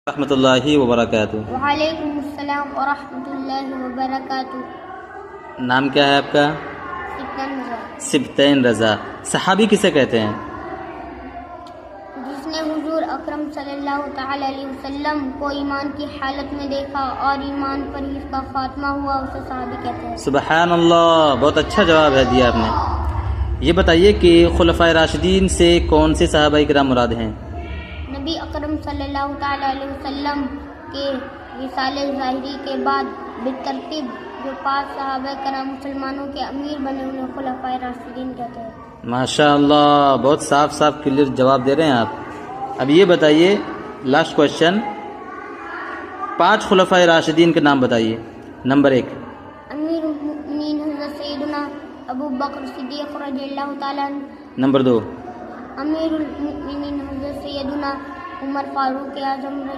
رحمۃ اللہ وبرکاتہ۔ وعلیکم السلام ورحمۃ اللہ وبرکاتہ۔ نام کیا ہے آپ کا؟ سبطین رضا۔ صحابی کسے کہتے ہیں؟ جس نے حضور اکرم صلی اللہ تعالی علیہ وسلم کو ایمان کی حالت میں دیکھا اور ایمان پر ہی اس کا خاتمہ ہوا، اسے صحابی کہتے ہیں۔ سبحان اللہ، بہت اچھا جواب ہے دیا آپ نے۔ یہ بتائیے کہ خلفائے راشدین سے کون سے صحابہ کرام مراد ہیں؟ نبی اکرم صلی اللہ تعالی علیہ وسلم کے وصال ظاہری کے بعد بالترتیب جو 5 صحابہ کرام مسلمانوں کے امیر بنے انہیں خلفائے راشدین کہتے ہیں۔ ماشاء اللہ، بہت صاف کلیئر جواب دے رہے ہیں آپ۔ اب یہ بتائیے لاسٹ کوشچن، 5 خلفائے راشدین کے نام بتائیے۔ نمبر 1 امیر المؤمنین حضرت سیدنا ابو بکر صدیق رضی اللہ تعالیٰ عنہ۔ نمبر 2 امیر المؤمنین حضرت سیدنا عمر فاروق اعظم رضی